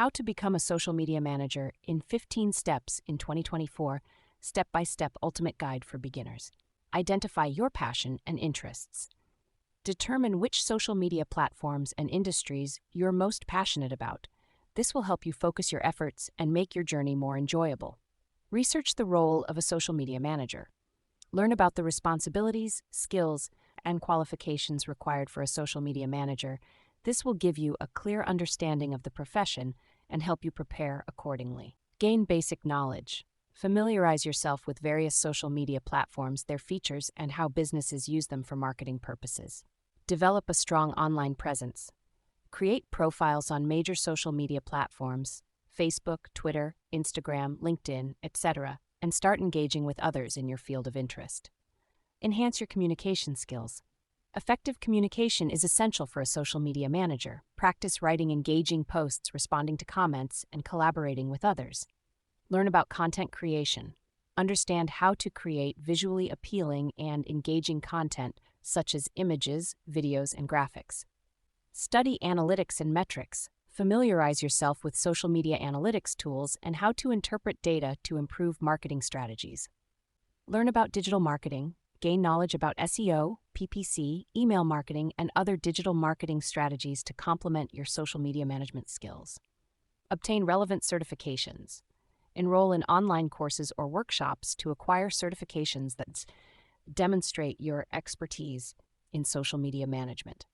How to Become a Social Media Manager in 15 Steps in 2024, Step-by-Step Ultimate Guide for Beginners. Identify your passion and interests. Determine which social media platforms and industries you're most passionate about. This will help you focus your efforts and make your journey more enjoyable. Research the role of a social media manager. Learn about the responsibilities, skills, and qualifications required for a social media manager. This will give you a clear understanding of the profession and help you prepare accordingly. Gain basic knowledge. Familiarize yourself with various social media platforms, their features, and how businesses use them for marketing purposes. Develop a strong online presence. Create profiles on major social media platforms, Facebook, Twitter, Instagram, LinkedIn, etc., and start engaging with others in your field of interest. Enhance your communication skills. Effective communication is essential for a social media manager. Practice writing engaging posts, responding to comments, and collaborating with others. Learn about content creation. Understand how to create visually appealing and engaging content such as images, videos, and graphics. Study analytics and metrics. Familiarize yourself with social media analytics tools and how to interpret data to improve marketing strategies. Learn about digital marketing. Gain knowledge about SEO, PPC, email marketing, and other digital marketing strategies to complement your social media management skills. Obtain relevant certifications. Enroll in online courses or workshops to acquire certifications that demonstrate your expertise in social media management.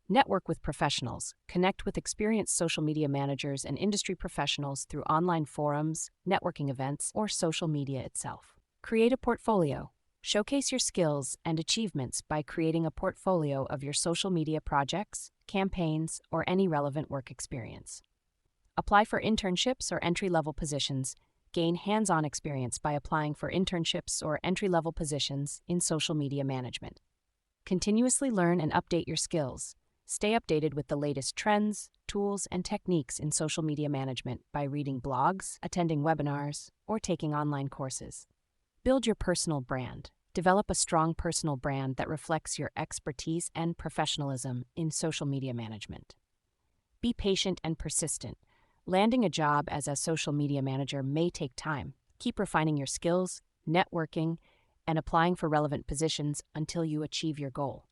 Network with professionals. Connect with experienced social media managers and industry professionals through online forums, networking events, or social media itself. Create a portfolio. Showcase your skills and achievements by creating a portfolio of your social media projects, campaigns, or any relevant work experience. Apply for internships or entry-level positions. Gain hands-on experience by applying for internships or entry-level positions in social media management. Continuously learn and update your skills. Stay updated with the latest trends, tools, and techniques in social media management by reading blogs, attending webinars, or taking online courses. Build your personal brand. Develop a strong personal brand that reflects your expertise and professionalism in social media management. Be patient and persistent. Landing a job as a social media manager may take time. Keep refining your skills, networking, and applying for relevant positions until you achieve your goal.